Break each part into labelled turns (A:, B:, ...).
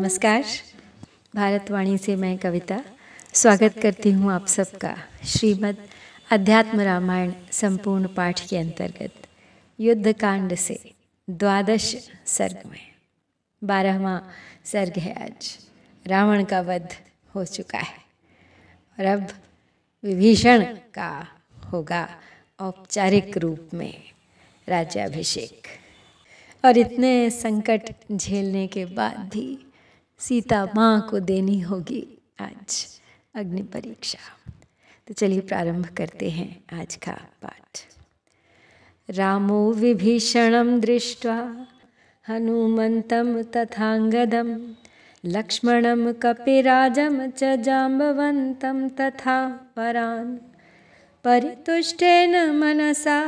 A: नमस्कार। भारतवाणी से मैं कविता स्वागत करती हूँ आप सबका श्रीमद् अध्यात्म रामायण संपूर्ण पाठ के अंतर्गत युद्धकांड से 12 सर्ग में 12वां सर्ग है। आज रावण का वध हो चुका है और अब विभीषण का होगा औपचारिक रूप में राज्याभिषेक। और इतने संकट झेलने के बाद भी सीता माँ को देनी होगी आज अग्नि परीक्षा। तो चलिए प्रारंभ करते हैं आज का पाठ। रामो विभीषणं दृष्ट्वा हनुमन्तं तथांगदं लक्ष्मणं कपिराजं च जाम्बवन्तं तथा परान् परितुष्टेन मनसा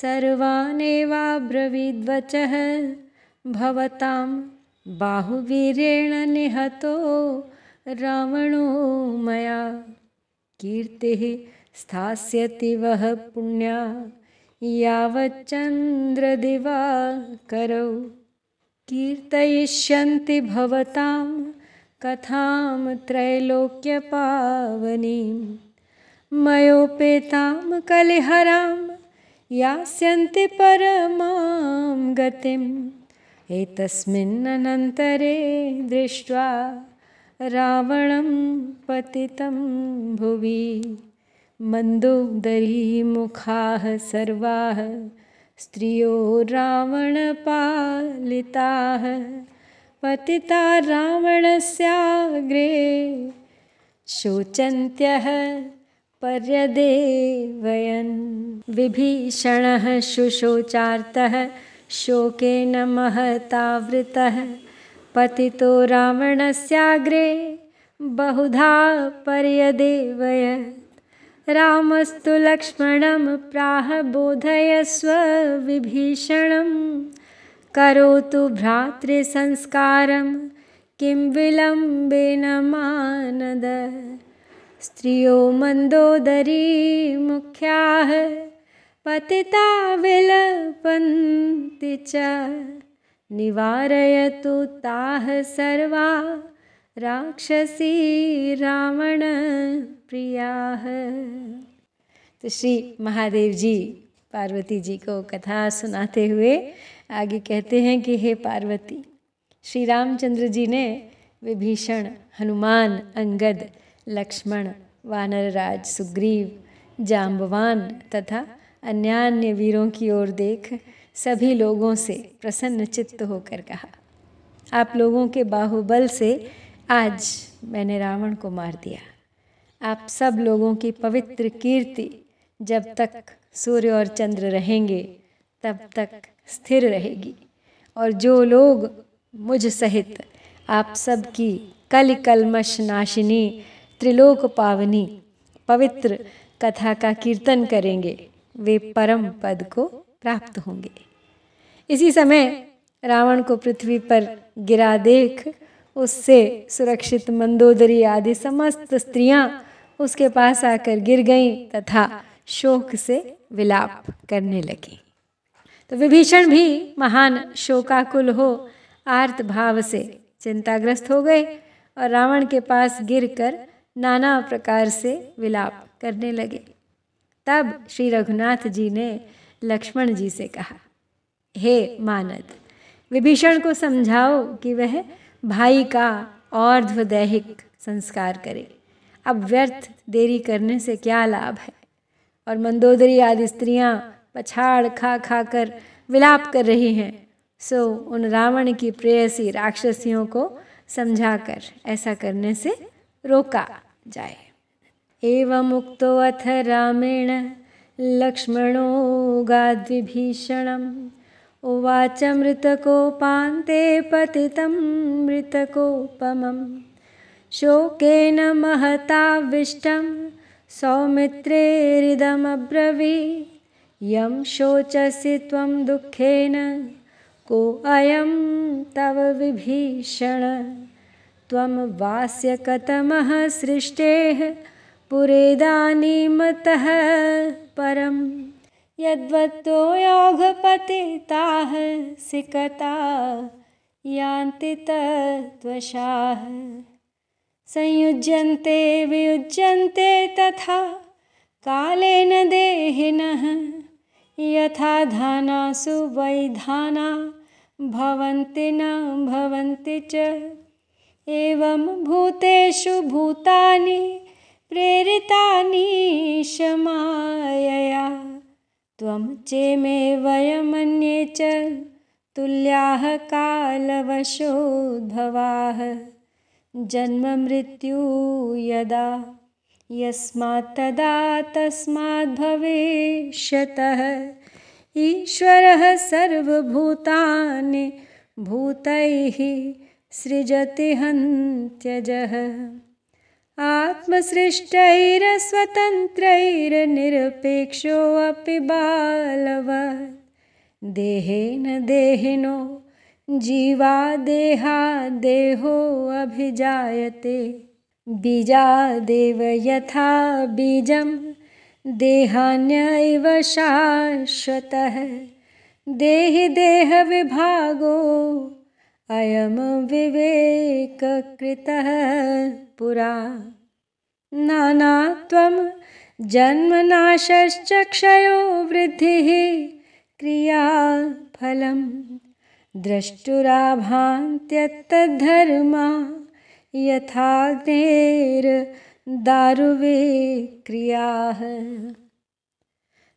A: सर्वानेवाब्रवीद्वचः भवतां बाहुवीर्येण निहतो रावणो मया कीर्तिः स्थास्यति वह पुण्या यावच्चन्द्रदिवाकरौ कीर्तयिष्यन्ति भवतां कथां त्रैलोक्यपावनीं मयोपेतां कलिहरां यास्यन्ति परमां गतिम् एतस्मिन्नन्तरे दृष्ट्वा रावणं पतितं भुवि मन्दोदरीमुखाः सर्वाः स्त्रियो रावणपालिताः पतिता रावणस्याग्रे शोचन्त्यः पर्यदेवयन् विभीषणः शुशोचार्तः शोकेन महतावृतः पतितो रावणस्याग्रे बहुधा पर्यदेवयत् रामस्तु लक्ष्मणं प्राह बोधयस्व विभीषणं करोतु भ्रातृसंस्कारं किं विलम्बेन मानद स्त्रियो मन्दोदरी मुख्याः पतिता विलपन्ति च निवारयतु ताः सर्वा राक्षसी रावण प्रियाः। तो श्री महादेव जी पार्वती जी को कथा सुनाते हुए आगे कहते हैं कि हे पार्वती, श्री रामचंद्र जी ने विभीषण, हनुमान, अंगद, लक्ष्मण, वानरराज, सुग्रीव, जाम्बवान तथा अन्यान्य वीरों की ओर देख सभी लोगों से प्रसन्न चित्त होकर कहा, आप लोगों के बाहुबल से आज मैंने रावण को मार दिया। आप सब लोगों की पवित्र कीर्ति जब तक सूर्य और चंद्र रहेंगे तब तक स्थिर रहेगी, और जो लोग मुझ सहित आप सब की कल कलमश नाशिनी त्रिलोक पावनी पवित्र कथा का कीर्तन करेंगे वे परम पद को प्राप्त होंगे। इसी समय रावण को पृथ्वी पर गिरा देख उससे सुरक्षित मंदोदरी आदि समस्त स्त्रियां उसके पास आकर गिर गईं तथा शोक से विलाप करने लगी। तो विभीषण भी महान शोकाकुल हो आर्त भाव से चिंताग्रस्त हो गए और रावण के पास गिरकर नाना प्रकार से विलाप करने लगे। तब श्री रघुनाथ जी ने लक्ष्मण जी से कहा, हे मानद, विभीषण को समझाओ कि वह भाई का और्ध्वदैहिक संस्कार करे। अब व्यर्थ देरी करने से क्या लाभ है। और मंदोदरी आदि स्त्रियां पछाड़ खा खा कर विलाप कर रही हैं, सो उन रावण की प्रेयसी राक्षसियों को समझाकर ऐसा करने से रोका जाए। एवमुक्तो अथ रामेण लक्ष्मणो गाद्विभीषणम् उवाच मृतकोपान्ते पतितं मृतकोपमं शोकेन महताविष्टं सौमित्रेरिदमब्रवीत् यं शोचसि त्वं दुःखेन को अयं तव विभीषण त्वं वास्य कथमः सृष्टेः पुरेदानीमतः परं यद्वत्तो योगपतिताः सिकता यान्ति तद्वशाः। संयुज्यन्ते वियुज्यन्ते तथा कालेन देहिनः। यथा धानासु वैधाना भवन्ति न भवन्ति च। एवं भूतेषु भूतानि प्रेरितानि मायया। त्वं चेमे वयमन्ये च तुल्याः कालवशोद्भवाः। जन्म मृत्यु यदा यस्मात् तदा तस्मात् भविष्यतः। ईश्वरः सर्वभूतानि भूतैः सृजति हन्त्यजः। आत्मसृष्टैरस्वतन्त्रैर्निरपेक्षोऽपि बालवत्। देहेन देहिनो जीवादेहादेहो अभिजायते। बीजादेव यथा बीजं देहान्यैव शाश्वतः। देहि देहविभागो अयं विवेककृतः पुरा। नानात्वं जन्मनाशश्च क्षयो वृद्धिः क्रियाफलं। द्रष्टुराभान्त्यत्तद्धर्मा यथाग्नेर्दारुविक्रियाः।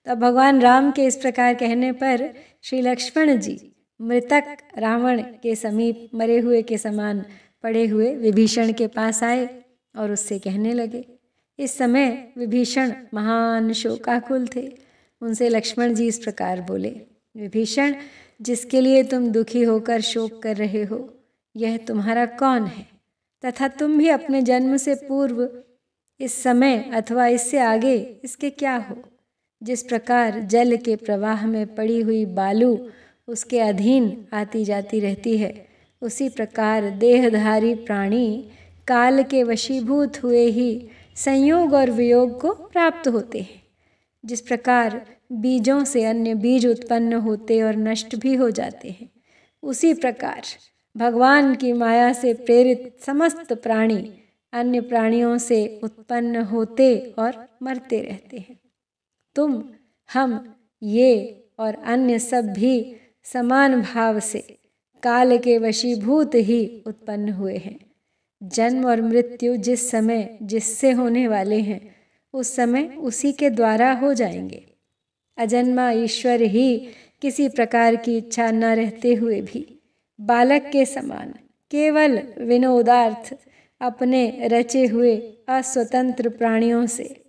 A: तब भगवान राम के इस प्रकार कहने पर श्री लक्ष्मण जी मृतक रावण के समीप मरे हुए के समान पड़े हुए विभीषण के पास आए और उससे कहने लगे। इस समय विभीषण महान शोकाकुल थे। उनसे लक्ष्मण जी इस प्रकार बोले, विभीषण, जिसके लिए तुम दुखी होकर शोक कर रहे हो, यह तुम्हारा कौन है? तथा तुम भी अपने जन्म से पूर्व, इस समय अथवा इससे आगे इसके क्या हो? जिस प्रकार जल के प्रवाह में पड़ी हुई बालू उसके अधीन आती जाती रहती है, उसी प्रकार देहधारी प्राणी काल के वशीभूत हुए ही संयोग और वियोग को प्राप्त होते हैं। जिस प्रकार बीजों से अन्य बीज उत्पन्न होते और नष्ट भी हो जाते हैं, उसी प्रकार भगवान की माया से प्रेरित समस्त प्राणी अन्य प्राणियों से उत्पन्न होते और मरते रहते हैं। तुम, हम, ये और अन्य सब भी समान भाव से काल के वशीभूत ही उत्पन्न हुए हैं। जन्म और मृत्यु जिस समय जिससे होने वाले हैं, उस समय उसी के द्वारा हो जाएंगे। अजन्मा ईश्वर ही किसी प्रकार की इच्छा न रहते हुए भी बालक के समान केवल विनोदार्थ अपने रचे हुए अस्वतंत्र प्राणियों से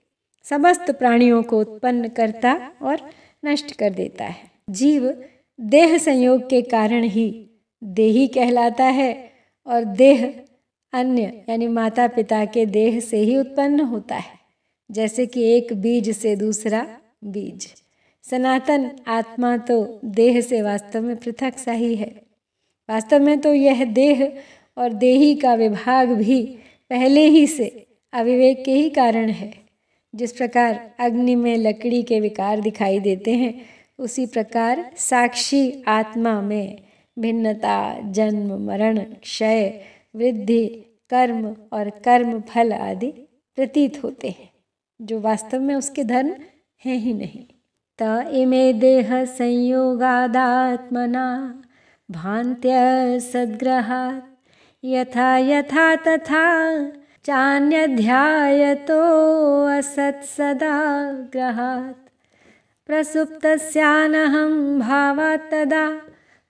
A: समस्त प्राणियों को उत्पन्न करता और नष्ट कर देता है। जीव देह संयोग के कारण ही देही कहलाता है और देह अन्य यानी माता पिता के देह से ही उत्पन्न होता है। जैसे कि एक बीज से दूसरा बीज। सनातन आत्मा तो देह से वास्तव में पृथक सा ही है। वास्तव में तो यह देह और देही का विभाग भी पहले ही से अविवेक के ही कारण है। जिस प्रकार अग्नि में लकड़ी के विकार दिखाई देते हैं, उसी प्रकार साक्षी आत्मा में भिन्नता, जन्म, मरण, क्षय, वृद्धि, कर्म और कर्म फल आदि प्रतीत होते हैं, जो वास्तव में उसके धर्म हैं ही नहीं। त इमे देह संयोगादात्मना भान्त्य सद्ग्रहात् यथा यथा तथा चान्यध्यायतो असत् सदा ग्रहात्। प्रसुप्तस्यानहं भावात् तदा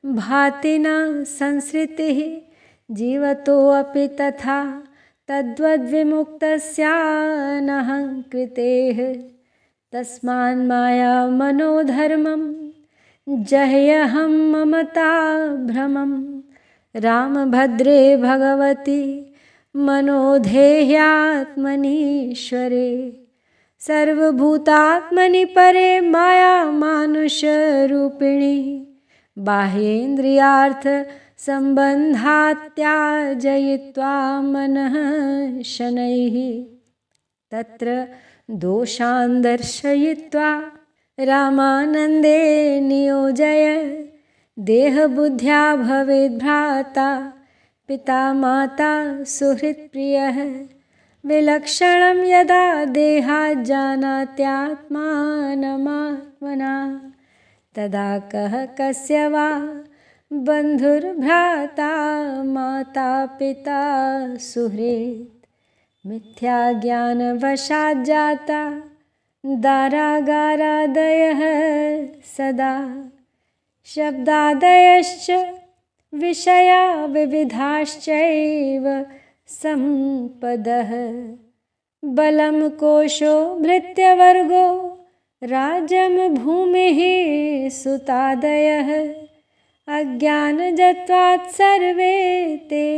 A: भाति न संसृतिः। जीवतोऽपि तथा तद्वद्विमुक्तस्यानहं कृतेः। तस्मान्माया मनोधर्मं जह्यहं ममता भ्रमं। रामभद्रे भगवति मनोधेह्यात्मनीश्वरे। सर्वभूतात्मनि परे माया मानुषरूपिणी। बाह्येन्द्रियार्थ संबंधात् त्याजयित्वा मनः शनैः। तत्र दोषान् दर्शयित्वा रामानन्दे नियोजय। देहबुद्ध्या भवेद् भ्राता पिता माता सुहृत्प्रियः विलक्षणं यदा देहात् जानात्यात्मानमात्मना तदा कः कस्य वा बन्धुर्भ्राता माता पिता सुहृत् मिथ्या ज्ञानवशात् जाता दारागारादयः सदा शब्दादयश्च विषया विविधाश्चैव सम्पदः बलं कोशो भृत्यवर्गो राज्यं भूमिः सुतादयः अज्ञानजत्वात् सर्वे ते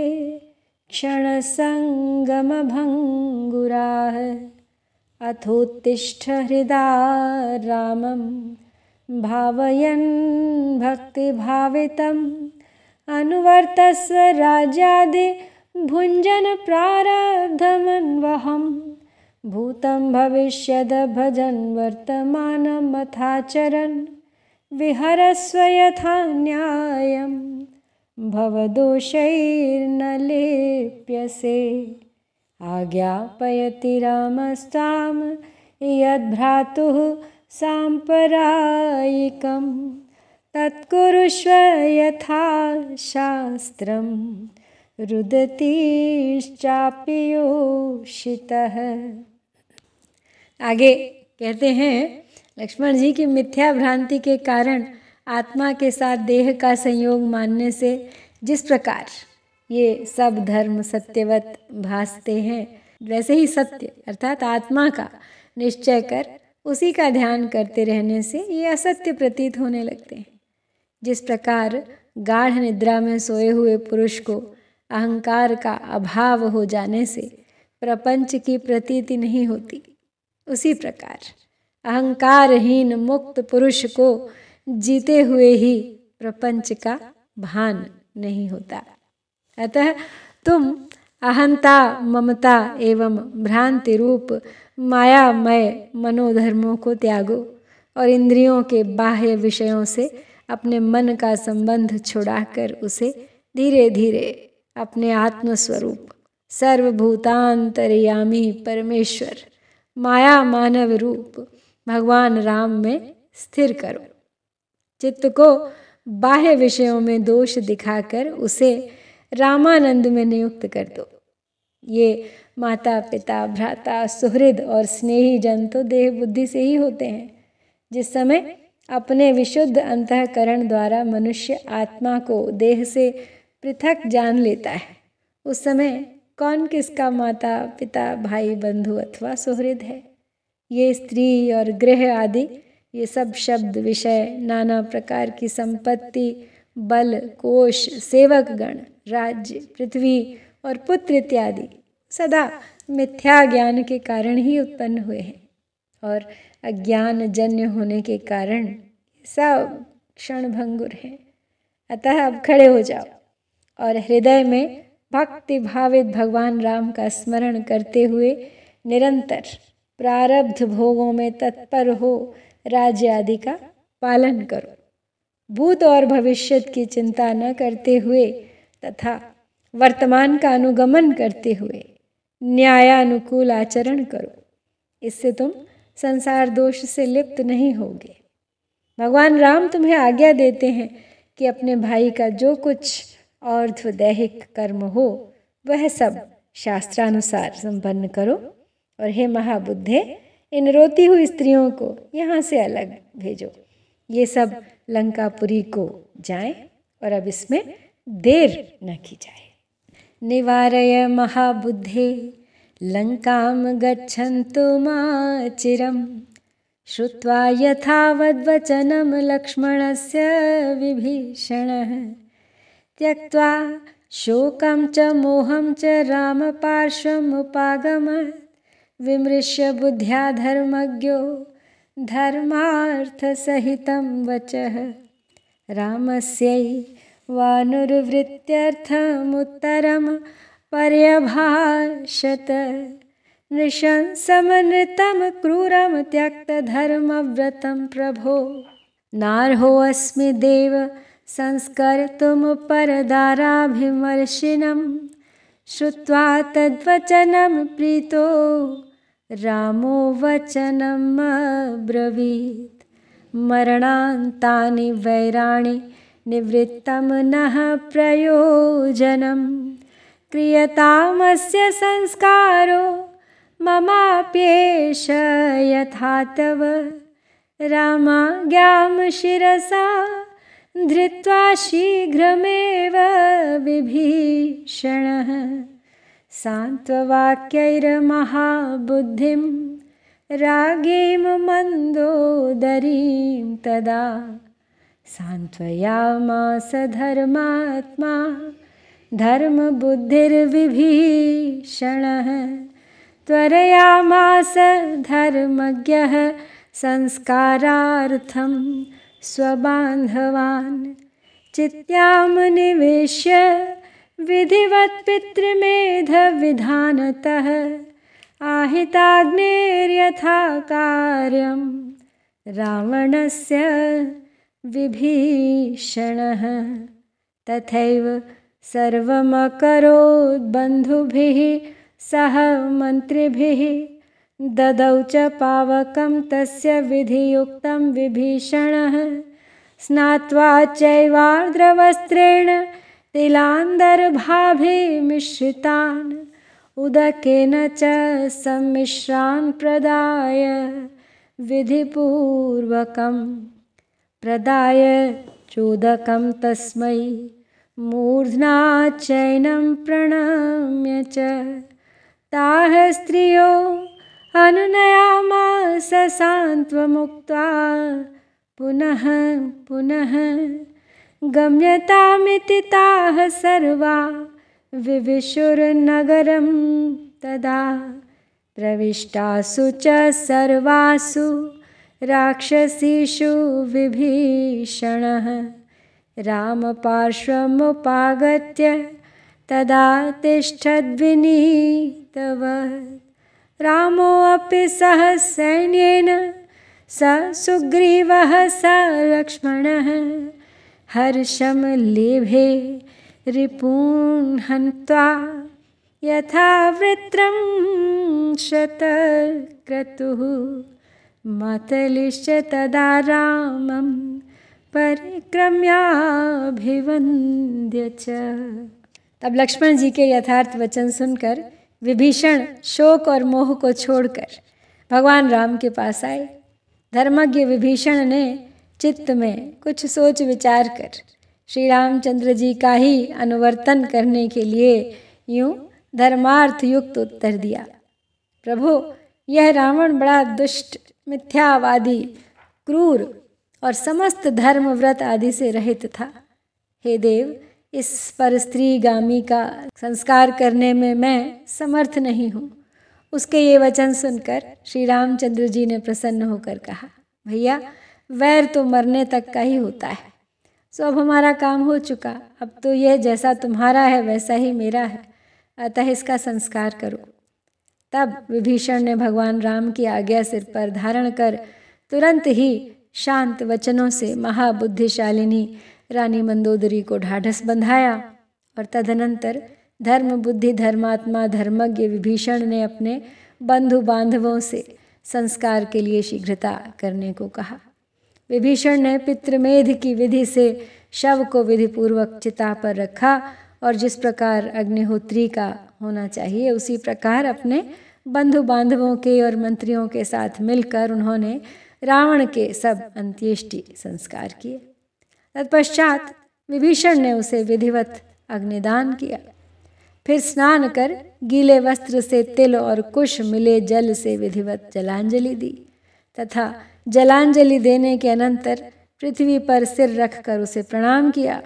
A: क्षणसङ्गमभङ्गुराः अथोत्तिष्ठ हृदा रामं भावयन् भक्तिभावितम् अनुवर्तस्व राज्यादि भुञ्जन प्रारब्धमन्वहम् भूतं भविष्यद् भजन् वर्तमानमथाचरन् विहरस्व यथा न्यायं भवदोषैर्न लेप्यसे आज्ञापयति रामस्त्वां यद्भ्रातुः साम्प्रदायिकं तत्कुरुष्व यथा शास्त्रं रुदतीश्चापि योषितः। आगे कहते हैं लक्ष्मण जी की मिथ्या भ्रांति के कारण आत्मा के साथ देह का संयोग मानने से जिस प्रकार ये सब धर्म सत्यवत भासते हैं वैसे ही सत्य अर्थात आत्मा का निश्चय कर उसी का ध्यान करते रहने से ये असत्य प्रतीत होने लगते हैं। जिस प्रकार गाढ़ निद्रा में सोए हुए पुरुष को अहंकार का अभाव हो जाने से प्रपंच की प्रतीति नहीं होती, उसी प्रकार अहंकारहीन मुक्त पुरुष को जीते हुए ही प्रपंच का भान नहीं होता। अतः तुम अहंता ममता एवं भ्रांति रूप मायामय मनोधर्मों को त्यागो और इंद्रियों के बाह्य विषयों से अपने मन का संबंध छुड़ाकर उसे धीरे धीरे अपने आत्मस्वरूप सर्वभूतांतर्यामी परमेश्वर माया मानव रूप भगवान राम में स्थिर करो। चित्त को बाह्य विषयों में दोष दिखाकर उसे रामानंद में नियुक्त कर दो। ये माता पिता भ्राता सुहृद और स्नेही जन तो देह बुद्धि से ही होते हैं। जिस समय अपने विशुद्ध अंतःकरण द्वारा मनुष्य आत्मा को देह से पृथक जान लेता है, उस समय कौन किसका माता पिता भाई बंधु अथवा सुहृद है। ये स्त्री और गृह आदि ये सब शब्द विषय नाना प्रकार की संपत्ति बल कोश सेवकगण राज्य पृथ्वी और पुत्र इत्यादि सदा मिथ्या ज्ञान के कारण ही उत्पन्न हुए हैं और अज्ञान जन्य होने के कारण सब क्षणभंगुर हैं। अतः अब खड़े हो जाओ और हृदय में भक्ति भावित भगवान राम का स्मरण करते हुए निरंतर प्रारब्ध भोगों में तत्पर हो राज्य आदि का पालन करो। भूत और भविष्य की चिंता न करते हुए तथा वर्तमान का अनुगमन करते हुए न्यायानुकूल आचरण करो। इससे तुम संसार दोष से लिप्त नहीं होगे। भगवान राम तुम्हें आज्ञा देते हैं कि अपने भाई का जो कुछ और्ध्वदैहिक कर्म हो वह सब शास्त्रानुसार संपन्न करो और हे महाबुद्धे इन रोती हुई स्त्रियों को यहाँ से अलग भेजो। ये सब लंकापुरी को जाएं और अब इसमें देर न की जाए। निवारय महाबुद्धे लंकां गच्छन्तु माचिरं श्रुत्वा यथावद्वचनं लक्ष्मणस्य विभीषणः त्यक्त्वा शोकं च मोहं च रामपार्श्वमुपागमत् विमृश्य बुद्ध्या धर्मज्ञो धर्मार्थसहितं वचः रामस्यैवानुर्वृत्त्यर्थमुत्तरं पर्यभाषत नृशंसमनृतं क्रूरं त्यक्तधर्मव्रतं प्रभो नार्होऽस्मि देव संस्कर्तुं परदाराभिमर्शिनं श्रुत्वा तद्वचनं प्रीतो रामो वचनम् अब्रवीत्। मरणान्तानि वैराणि निवृत्तं नः प्रयोजनं क्रियतामस्य संस्कारो ममाप्येष यथा तव। रामाज्ञां शिरसा धृत्वा शीघ्रमेव विभीषणः सान्त्ववाक्यैर्महाबुद्धिं रागीं मन्दोदरीं तदा। सान्त्वयामास धर्मात्मा धर्मबुद्धिर्विभीषणः। त्वरयामास धर्मज्ञः संस्कारार्थं स्वबान्धवान्। चित्यां निवेश्य विधिवत् पितृमेधविधानतः आहिताग्नेर्यथा कार्यं रावणस्य विभीषणः। तथैव सर्वमकरोत् बन्धुभिः सह मन्त्रिभिः। ददौ च पावकं तस्य विधियुक्तं विभीषणः। स्नात्वा चैवार्द्रवस्त्रेण तिलान्दर्भाभिमिश्रितान् उदकेन च सम्मिश्रान् प्रदाय विधिपूर्वकं। प्रदाय चोदकं तस्मै मूर्ध्ना चैनं प्रणम्य च। ताः स्त्रियो अनुनयामास सान्त्वमुक्त्वा पुनः पुनः। गम्यतामिति ताः सर्वा विविशुर्नगरं तदा। प्रविष्टासु च सर्वासु राक्षसीषु विभीषणः। रामपार्श्वमुपागत्य तदा तिष्ठद्विनीतवत्। रामोऽपि सह सैन्येन स सुग्रीवः स लक्ष्मणः। हर्षं लेभे रिपून् हन्त्वा यथा वृत्रं शतक्रतुः। मातलिश्च तदा रामं परिक्रम्याभिवन्द्य च। तब लक्ष्मण जी के यथार्थ वचन सुनकर विभीषण शोक और मोह को छोड़कर भगवान राम के पास आए। धर्मज्ञ विभीषण ने चित्त में कुछ सोच विचार कर श्री रामचंद्र जी का ही अनुवर्तन करने के लिए यूं धर्मार्थ युक्त उत्तर दिया। प्रभु, यह रावण बड़ा दुष्ट, मिथ्यावादी, क्रूर और समस्त धर्म व्रत आदि से रहित था। हे देव, इस पर स्त्री गामी का संस्कार करने में मैं समर्थ नहीं हूँ। उसके ये वचन सुनकर श्री रामचंद्र जी ने प्रसन्न होकर कहा, भैया, वैर तो मरने तक का ही होता है। सो अब हमारा काम हो चुका। अब तो यह जैसा तुम्हारा है वैसा ही मेरा है, अतः इसका संस्कार करो। तब विभीषण ने भगवान राम की आज्ञा सिर पर धारण कर तुरंत ही शांत वचनों से महाबुद्धिशालिनी रानी मंदोदरी को ढाढ़स बंधाया और तदनंतर धर्म बुद्धि धर्मात्मा धर्मज्ञ विभीषण ने अपने बंधु बांधवों से संस्कार के लिए शीघ्रता करने को कहा। विभीषण ने पितृमेध की विधि से शव को विधिपूर्वक चिता पर रखा और जिस प्रकार अग्निहोत्री का होना चाहिए उसी प्रकार अपने बंधु बांधवों के और मंत्रियों के साथ मिलकर उन्होंने रावण के सब अंत्येष्टि संस्कार किए। तत्पश्चात विभीषण ने उसे विधिवत अग्निदान किया। फिर स्नान कर गीले वस्त्र से तिल और कुश मिले जल से विधिवत जलांजलि दी तथा जलांजलि देने के अनंतर पृथ्वी पर सिर रखकर उसे प्रणाम किया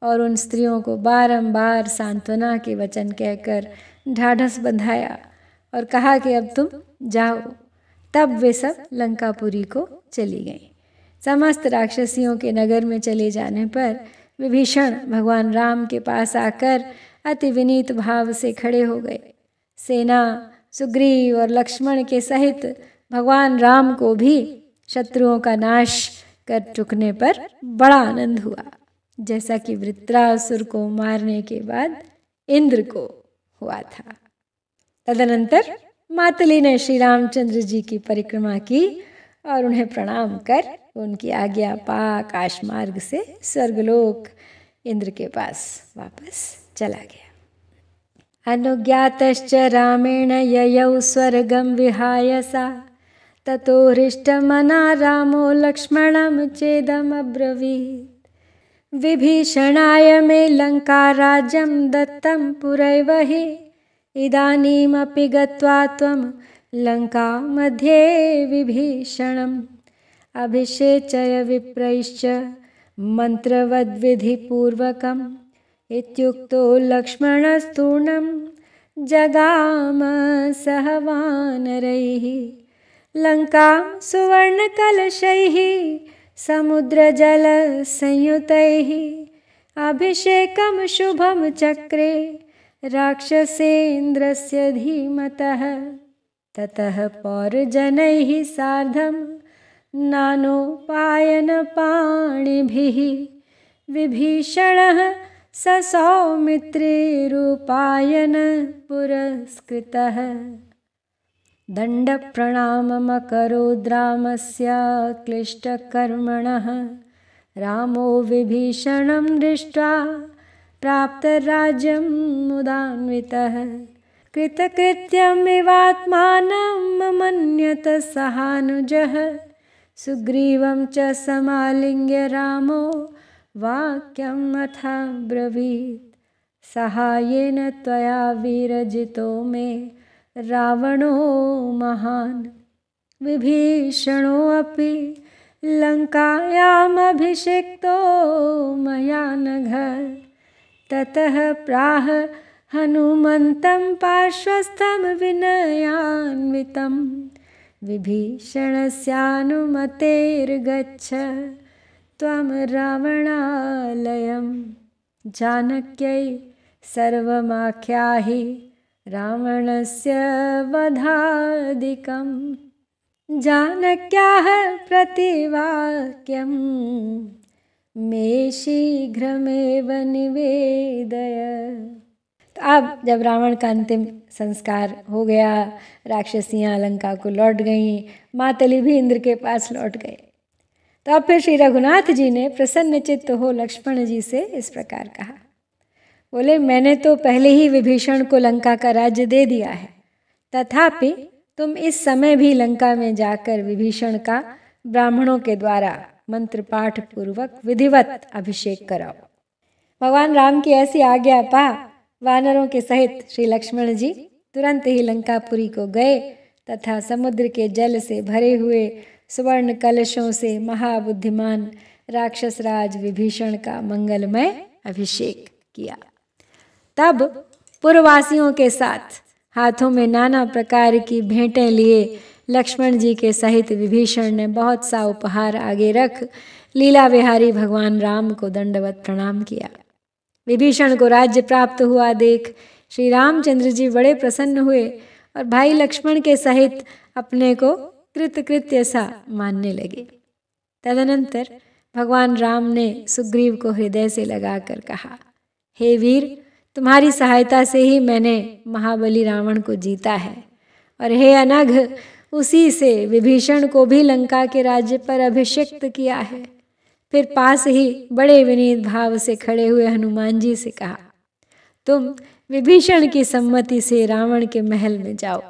A: और उन स्त्रियों को बारंबार सांत्वना के वचन कहकर ढाढ़स बंधाया और कहा कि अब तुम जाओ। तब वे सब लंकापुरी को चली गईं। समस्त राक्षसियों के नगर में चले जाने पर विभीषण भगवान राम के पास आकर अति विनीत भाव से खड़े हो गए। सेना सुग्रीव और लक्ष्मण के सहित भगवान राम को भी शत्रुओं का नाश कर चुकने पर बड़ा आनंद हुआ। जैसा कि वृत्रासुर को मारने के बाद इंद्र को हुआ था। तदनंतर मातली ने श्री रामचंद्र जी की परिक्रमा की और उन्हें प्रणाम कर उनकी आज्ञा पा आकाश मार्ग से स्वर्गलोक इंद्र के पास वापस चला गया। अनुज्ञातश्च रामेण ययौ स्वर्गं विहाय सा ततो हृष्टमना रामो लक्ष्मणं चेदमब्रवीत् विभीषणाय मे लंका राज्यं दत्तं पुरैव हि इदानीमपि गत्वा त्वं लंका मध्ये विभीषणम् अभिषेचय विप्रैश्च मंत्रवद्विधिपूर्वकम् इत्युक्तो लक्ष्मणस्तूर्णं जगाम सह वानरैः लंकां सुवर्णकलशैः समुद्रजलसंयुतैः अभिषेकं शुभं चक्रे राक्षसेन्द्रस्य धीमतः ततः पौरजनैः सार्धं नानोपायनपाणिभिः विभीषणः ससौमित्रिरूपायन पुरस्कृतः दण्डप्रणाममकरोद्रामस्य क्लिष्टकर्मणः रामो विभीषणं दृष्ट्वा प्राप्तराज्यं मुदान्वितः कृतकृत्यमिवात्मानं मन्यत सहानुजः सुग्रीवं च समालिङ्ग्य रामो वाक्यम् अथाब्रवीत् सहायेन त्वया वीरजितो मे रावणो महान् विभीषणोऽपि लङ्कायामभिषिक्तो मया नघ ततः प्राह हनुमन्तं पार्श्वस्थं विनयान्वितं विभीषणस्यानुमतेर्गच्छ त्वं रावणालयं जानक्यै सर्वमाख्याहि रावणस्य वधादिकं जानक्याः प्रतिवाक्यं मे शीघ्रमेव निवेदय। तो अब जब रावण का अंतिम संस्कार हो गया, राक्षसियाँ लंका को लौट गईं, मातली भी इंद्र के पास लौट गए, तो अब फिर श्री रघुनाथ जी ने प्रसन्न चित्त हो लक्ष्मण जी से इस प्रकार कहा। बोले, मैंने तो पहले ही विभीषण को लंका का राज्य दे दिया है, तथापि तुम इस समय भी लंका में जाकर विभीषण का ब्राह्मणों के द्वारा मंत्र पाठ पूर्वक विधिवत अभिषेक कराओ। भगवान राम की ऐसी आज्ञा पा वानरों के सहित श्री लक्ष्मण जी तुरंत ही लंकापुरी को गए तथा समुद्र के जल से भरे हुए सुवर्ण कलशों से महाबुद्धिमान राक्षस राज विभीषण का मंगलमय अभिषेक किया। तब पुरवासियों के साथ हाथों में नाना प्रकार की भेंटें लिए लक्ष्मण जी के सहित विभीषण ने बहुत सा उपहार आगे रख लीला विहारी भगवान राम को दंडवत प्रणाम किया। विभीषण को राज्य प्राप्त हुआ देख श्री रामचंद्र जी बड़े प्रसन्न हुए और भाई लक्ष्मण के सहित अपने को कृतकृत्य सा मानने लगे। तदनंतर भगवान राम ने सुग्रीव को हृदय से लगाकर कहा, हे वीर, तुम्हारी सहायता से ही मैंने महाबली रावण को जीता है, और हे अनघ, उसी से विभीषण को भी लंका के राज्य पर अभिषिक्त किया है। फिर पास ही बड़े विनीत भाव से खड़े हुए हनुमान जी से कहा, तुम विभीषण की सम्मति से रावण के महल में जाओ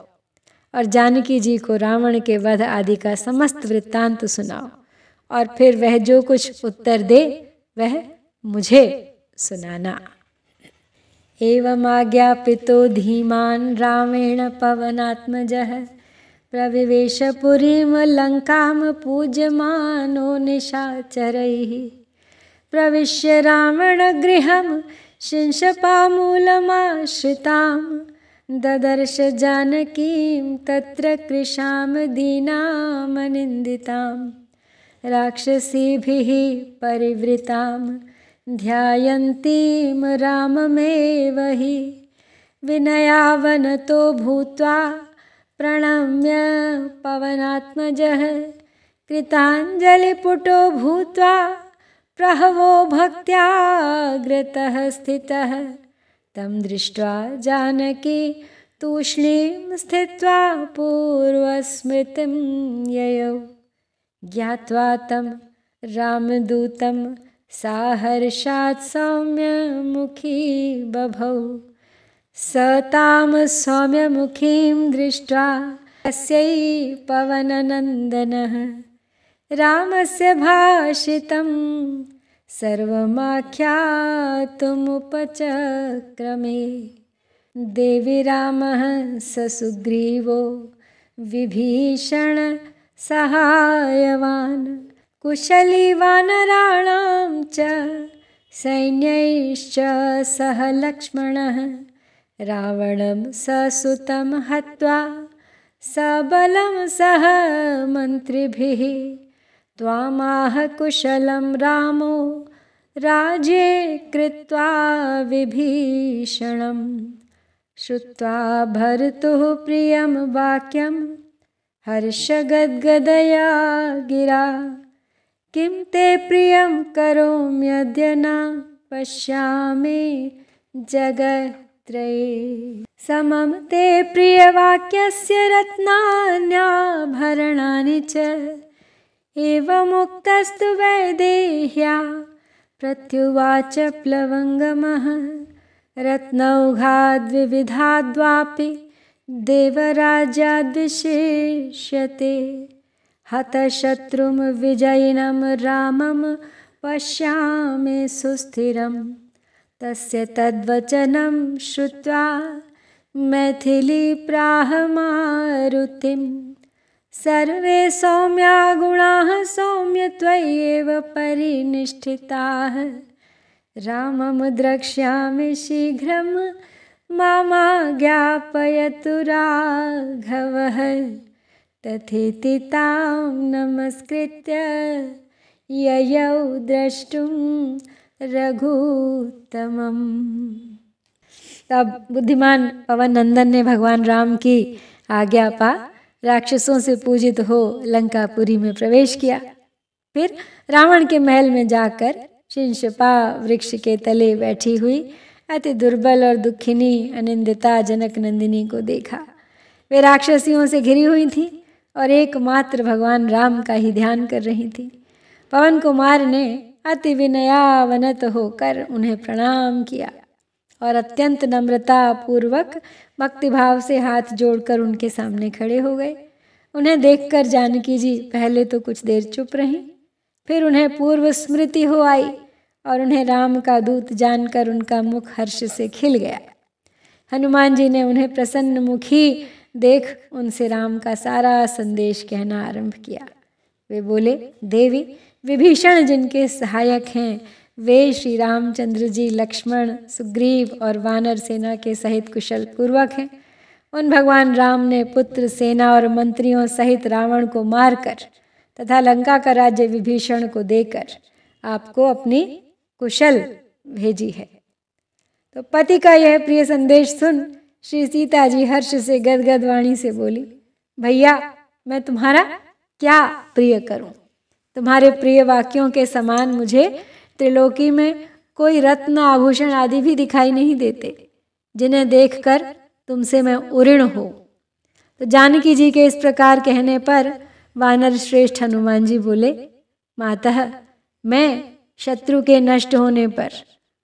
A: और जानकी जी को रावण के वध आदि का समस्त वृत्तांत सुनाओ, और फिर वह जो कुछ उत्तर दे वह मुझे सुनाना। एवमाज्ञापितो धीमान् रामेण पवनात्मजः प्रविवेश पुरीं लंकां पूज्यमानो निशाचरैः प्रविश्य रावणगृहं शिंशपामूलमाश्रितां ददर्श जानकीं तत्र कृशां दीनामनिन्दितां राक्षसीभिः परिवृतां ध्यायन्तीं राममेव हि विनयावनतो भूत्वा प्रणम्य पवनात्मजः कृताञ्जलिपुटो भूत्वा प्रहवो भक्त्याग्रतः स्थितः तं दृष्ट्वा जानकी तूष्णीं स्थित्वा पूर्वस्मृतिं ययौ ज्ञात्वा तं रामदूतं साहर्षात् सौम्यमुखी बभौ स तां सौम्यमुखीं दृष्ट्वा तस्यै पवननन्दनः रामस्य भाषितं सर्वमाख्यातुमुपचक्रमे देवी रामः स सुग्रीवो विभीषण सहायवान् कुशली वानराणां च सैन्यैश्च सह लक्ष्मणः रावणं ससुतं हत्वा सबलं सह मन्त्रिभिः त्वामाह कुशलं रामो राज्ये कृत्वा विभीषणम् श्रुत्वा भर्तुः प्रियं वाक्यं हर्षगद्गदया गिरा किं ते प्रियं करोम्यद्य न पश्यामि जगत्त्रये समं ते प्रियवाक्यस्य रत्नान्याभरणानि च एवमुक्तस्तु वैदेह्या प्रत्युवाच प्लवङ्गमः रत्नौघाद्विविधाद्वापि देवराज्याद्विशेष्यते हतशत्रुं विजयिनं रामं पश्यामि सुस्थिरं तस्य तद्वचनं श्रुत्वा मैथिली प्राह मारुतिं सर्वे सौम्या गुणाः सौम्य त्वय्येव परिनिष्ठिताः रामं द्रक्ष्यामि शीघ्रं मामाज्ञापयतु राघवः तथेति तां नमस्कृत्य ययौ द्रष्टुं रघुत्तमम्। तब बुद्धिमान पवन नंदन ने भगवान राम की आज्ञा पा राक्षसों से पूजित हो लंकापुरी में प्रवेश किया। फिर रावण के महल में जाकर शिंशपा वृक्ष के तले बैठी हुई अति दुर्बल और दुखिनी अनिंदिता जनक नंदिनी को देखा। वे राक्षसियों से घिरी हुई थी और एकमात्र भगवान राम का ही ध्यान कर रही थी। पवन कुमार ने अति विनयावनत होकर उन्हें प्रणाम किया और अत्यंत नम्रता पूर्वक भक्तिभाव से हाथ जोड़कर उनके सामने खड़े हो गए। उन्हें देखकर जानकी जी पहले तो कुछ देर चुप रहीं, फिर उन्हें पूर्व स्मृति हो आई और उन्हें राम का दूत जानकर उनका मुख हर्ष से खिल गया। हनुमान जी ने उन्हें प्रसन्न मुखी देख उनसे राम का सारा संदेश कहना आरंभ किया। वे बोले, देवी, विभीषण जिनके सहायक हैं वे श्री रामचंद्र जी लक्ष्मण, सुग्रीव और वानर सेना के सहित कुशल पूर्वक हैं। उन भगवान राम ने पुत्र, सेना और मंत्रियों सहित रावण को मारकर तथा लंका का राज्य विभीषण को देकर आपको अपनी कुशल भेजी है। तो पति का यह प्रिय संदेश सुन श्री सीता जी हर्ष से गदगद वाणी से बोली, भैया, मैं तुम्हारा क्या प्रिय करूं? तुम्हारे प्रिय वाक्यों के समान मुझे त्रिलोकी में कोई रत्न आभूषण आदि भी दिखाई नहीं देते, जिन्हें देखकर तुमसे मैं उऋण हो। तो जानकी जी के इस प्रकार कहने पर वानर श्रेष्ठ हनुमान जी बोले, मातः, मैं शत्रु के नष्ट होने पर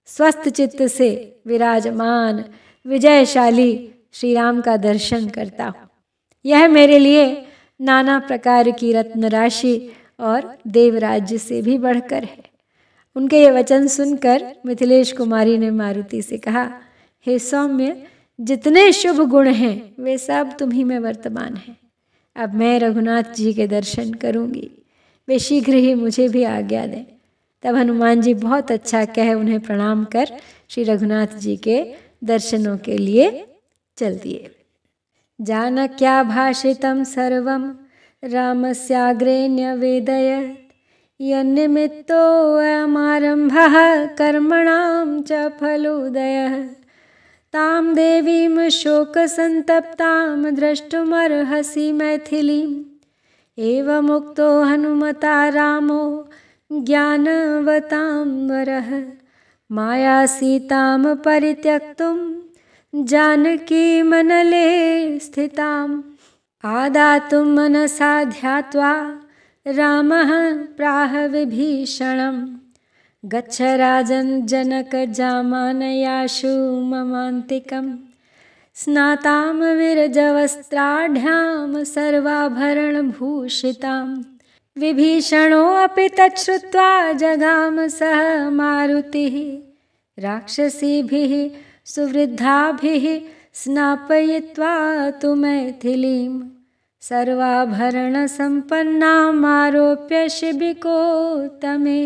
A: स्वस्थ चित्त से विराजमान विजयशाली श्री राम का दर्शन करता हूँ। यह मेरे लिए नाना प्रकार की रत्न राशि और देवराज्य से भी बढ़कर है। उनके ये वचन सुनकर मिथिलेश कुमारी ने मारुति से कहा, हे सौम्य, जितने शुभ गुण हैं वे सब तुम्ही में वर्तमान हैं। अब मैं रघुनाथ जी के दर्शन करूंगी, वे शीघ्र ही मुझे भी आज्ञा दें। तब हनुमान जी बहुत अच्छा कह उन्हें प्रणाम कर श्री रघुनाथ जी के दर्शनों के लिए चल दिए। जानक्या भाषितं सर्वं रामस्याग्रे न्यवेदयत् यन्निमित्तो अयमारम्भः कर्मणां च फलोदयः तां देवीं शोकसन्तप्तां द्रष्टुमर्हसि मैथिलीम् एवमुक्तो हनुमता रामो ज्ञानवतां वरः माया सीतां परित्यक्तुं जानकीमनले स्थिताम् आदातुं मनसा ध्यात्वा रामः प्राह विभीषणं गच्छ राजन् जनकजामानयाशु ममान्तिकं स्नातां विरजवस्त्राढ्यां सर्वाभरणभूषितां विभीषणोऽपि तच्छ्रुत्वा जगाम सह मारुतिः राक्षसीभिः सुवृद्धाभिः स्नापयित्वा तु मैथिलीं सर्वाभरणसम्पन्नामारोप्य शिबिकोत्तमे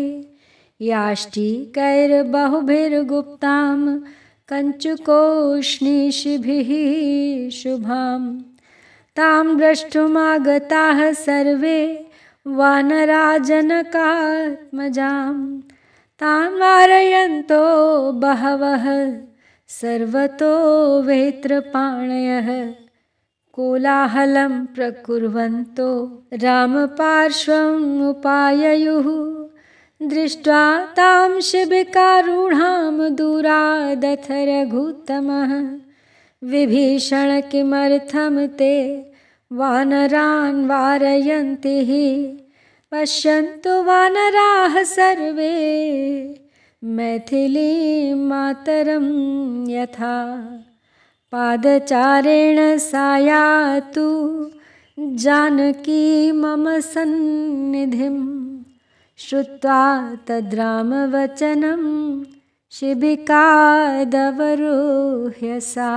A: याष्टिकैर्बहुभिर्गुप्तां कञ्चुकोष्णीषिभिः शुभां तां द्रष्टुमागताः सर्वे वानराजनकात्मजां तां वारयन्तो बहवः सर्वतो वेत्रपाणयः कोलाहलं प्रकुर्वन्तो रामपार्श्वम् उपाययुः दृष्ट्वा तां शिबिकारूढां दूरादथ रघुत्तमः विभीषण किमर्थं ते वानरान् वारयन्ति पश्यन्तु वानराः सर्वे मैथिलीं मातरं यथा पादचारेण सायातु जानकी मम सन्निधिं श्रुत्वा तद्रामवचनं शिबिकादवरोह्य सा।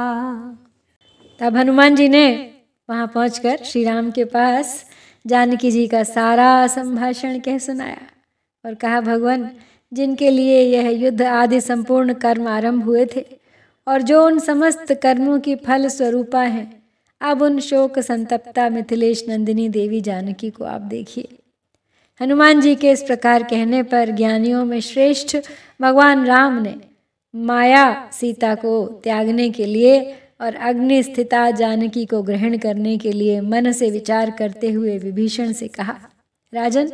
A: तब हनुमान जी ने वहाँ पहुंचकर श्री राम के पास जानकी जी का सारा संभाषण कह सुनाया और कहा, भगवान जिनके लिए यह युद्ध आदि संपूर्ण कर्म आरंभ हुए थे और जो उन समस्त कर्मों की फल स्वरूपा हैं, अब उन शोक संतप्ता मिथिलेश नंदिनी देवी जानकी को आप देखिए। हनुमान जी के इस प्रकार कहने पर ज्ञानियों में श्रेष्ठ भगवान राम ने माया सीता को त्यागने के लिए और अग्नि स्थिता जानकी को ग्रहण करने के लिए मन से विचार करते हुए विभीषण से कहा, राजन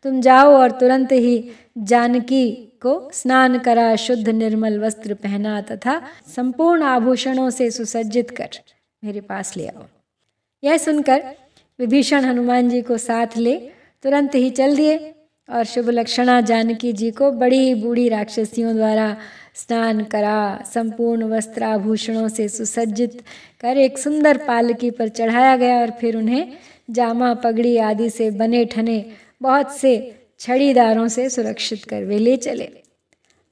A: तुम जाओ और तुरंत ही जानकी को स्नान करा, शुद्ध निर्मल वस्त्र पहना तथा संपूर्ण आभूषणों से सुसज्जित कर मेरे पास ले आओ। यह सुनकर विभीषण हनुमान जी को साथ ले तुरंत ही चल दिए और शुभ लक्षणा जानकी जी को बड़ी बूढ़ी राक्षसियों द्वारा स्नान करा, संपूर्ण वस्त्राभूषणों से सुसज्जित कर एक सुंदर पालकी पर चढ़ाया गया और फिर उन्हें जामा पगड़ी आदि से बने ठने बहुत से छड़ीदारों से सुरक्षित कर वे ले चले।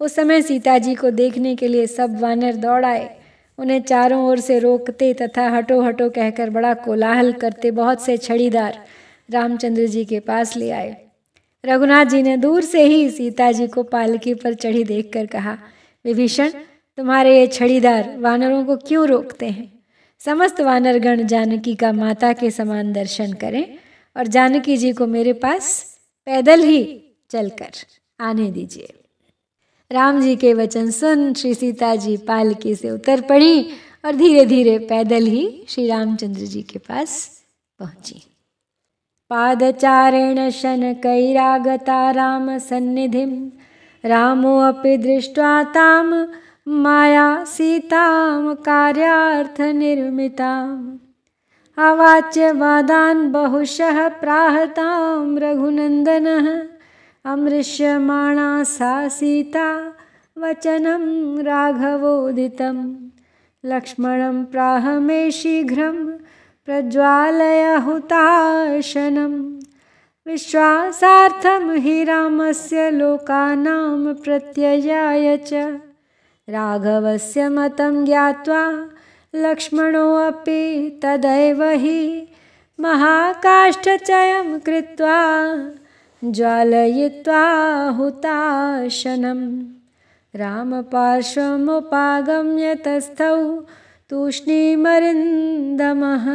A: उस समय सीता जी को देखने के लिए सब वानर दौड़ आए। उन्हें चारों ओर से रोकते तथा हटो हटो कहकर बड़ा कोलाहल करते बहुत से छड़ीदार रामचंद्र जी के पास ले आए। रघुनाथ जी ने दूर से ही सीता जी को पालकी पर चढ़ी देखकर कहा, विभीषण तुम्हारे ये छड़ीदार वानरों को क्यों रोकते हैं? समस्त वानरगण जानकी का माता के समान दर्शन करें और जानकी जी को मेरे पास पैदल ही चलकर आने दीजिए। राम जी के वचन सुन श्री सीता जी पालकी से उतर पड़ी और धीरे धीरे पैदल ही श्री रामचंद्र जी के पास पहुंची। पादचारेण शनकैरागता राम सन्निधिं रामोऽपि दृष्ट्वा तां माया सीतां कार्यार्थनिर्मिताम् अवाच्य वादान् बहुशः प्राहतां रघुनन्दनः अमृष्यमाणा सा सीता वचनं राघवोदितं लक्ष्मणं प्राह मे शीघ्रं प्रज्वालय हुताशनं विश्वासार्थं हि रामस्य लोकानां प्रत्ययाय च राघवस्य मतं ज्ञात्वा लक्ष्मणोऽपि तदैव हि महाकाष्ठचयं कृत्वा ज्वालयित्वा हुताशनं रामपार्श्वमुपागम्य तस्थौ तूष्णीमरिन्दमः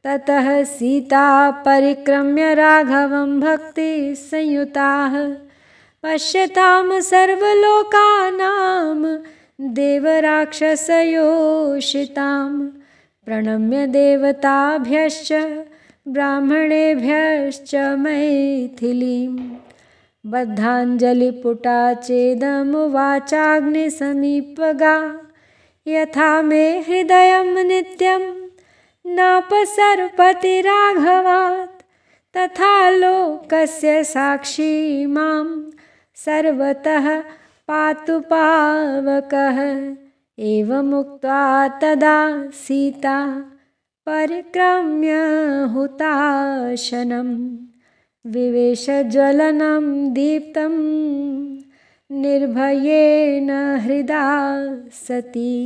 A: ततः सीता परिक्रम्य राघवं भक्तिसंयुताः पश्यतां सर्वलोकानां देवराक्षसयोषितां प्रणम्य देवताभ्यश्च ब्राह्मणेभ्यश्च मैथिलीं बद्धाञ्जलिपुटा चेदमुवाचाग्निसमीपगा यथा मे हृदयं नित्यं नापसर्पति राघवात् तथा लोकस्य साक्षी मां सर्वतः पातु पावकः। एवमुक्त्वा तदा सीता परिक्रम्य हुताशनं विवेश ज्वलनं दीप्तं निर्भयेन हृदा सती।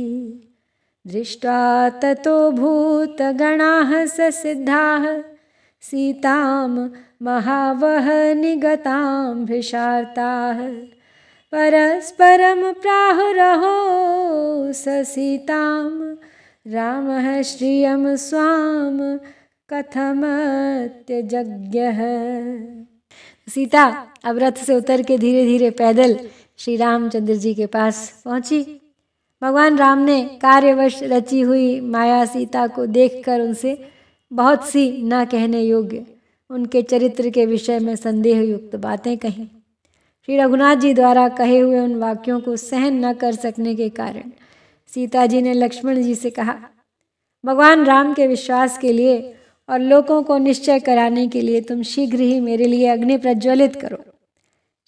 A: दृष्ट्वा ततो भूतगणाः ससिद्धाः सीतां महावहनिगतां भृशार्ताः परस्परं प्राहुरहो ससीतां रामः श्रियं स्वाम कथमत्यजज्ञः। सीता अब रथ से उतर के धीरे धीरे पैदल श्री रामचंद्र जी के पास पहुंची। भगवान राम ने कार्यवश रची हुई माया सीता को देखकर उनसे बहुत सी न कहने योग्य उनके चरित्र के विषय में संदेह युक्त बातें कहीं। श्री रघुनाथ जी द्वारा कहे हुए उन वाक्यों को सहन न कर सकने के कारण सीता जी ने लक्ष्मण जी से कहा, भगवान राम के विश्वास के लिए और लोगों को निश्चय कराने के लिए तुम शीघ्र ही मेरे लिए अग्नि प्रज्वलित करो।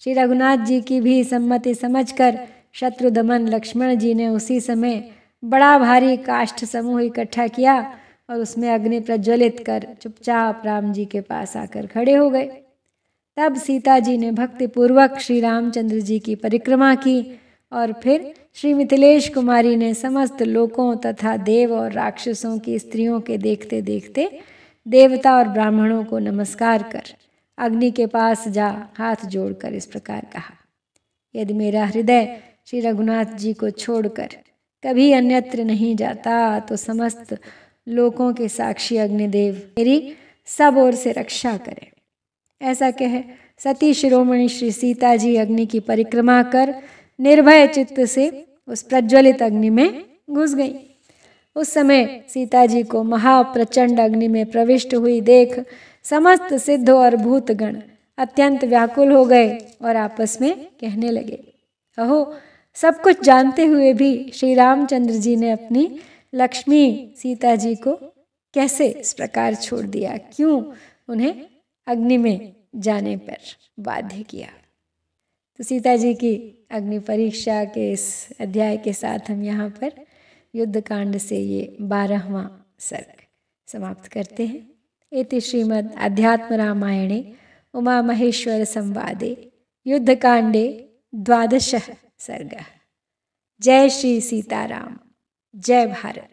A: श्री रघुनाथ जी की भी सम्मति समझकर शत्रुदमन लक्ष्मण जी ने उसी समय बड़ा भारी काष्ठ समूह इकट्ठा किया और उसमें अग्नि प्रज्वलित कर चुपचाप राम जी के पास आकर खड़े हो गए। तब सीता जी ने भक्तिपूर्वक श्री रामचंद्र जी की परिक्रमा की और फिर श्री मिथिलेश कुमारी ने समस्त लोकों तथा देव और राक्षसों की स्त्रियों के देखते देखते देवता और ब्राह्मणों को नमस्कार कर अग्नि के पास जा हाथ जोड़कर इस प्रकार कहा, यदि मेरा हृदय श्री रघुनाथ जी को छोड़कर कभी अन्यत्र नहीं जाता तो समस्त लोकों के साक्षी अग्निदेव मेरी सब ओर से रक्षा करें। ऐसा कह सती शिरोमणि श्री सीता जी अग्नि की परिक्रमा कर निर्भय चित्त से उस प्रज्वलित अग्नि में घुस गई। उस समय सीता जी को महाप्रचंड अग्नि में प्रविष्ट हुई देख समस्त सिद्ध और भूतगण अत्यंत व्याकुल हो गए और आपस में कहने लगे, अहो, सब कुछ जानते हुए भी श्री रामचंद्र जी ने अपनी लक्ष्मी सीता जी को कैसे इस प्रकार छोड़ दिया, क्यों उन्हें अग्नि में जाने पर बाध्य किया। तो सीता जी की अग्नि परीक्षा के इस अध्याय के साथ हम यहाँ पर युद्ध कांड से ये 12वां सर्ग समाप्त करते हैं। इति श्रीमद् अध्यात्म रामायणे उमा महेश्वर संवादे युद्ध कांडे 12 सर्गः। जय श्री सीताराम, जय भारत।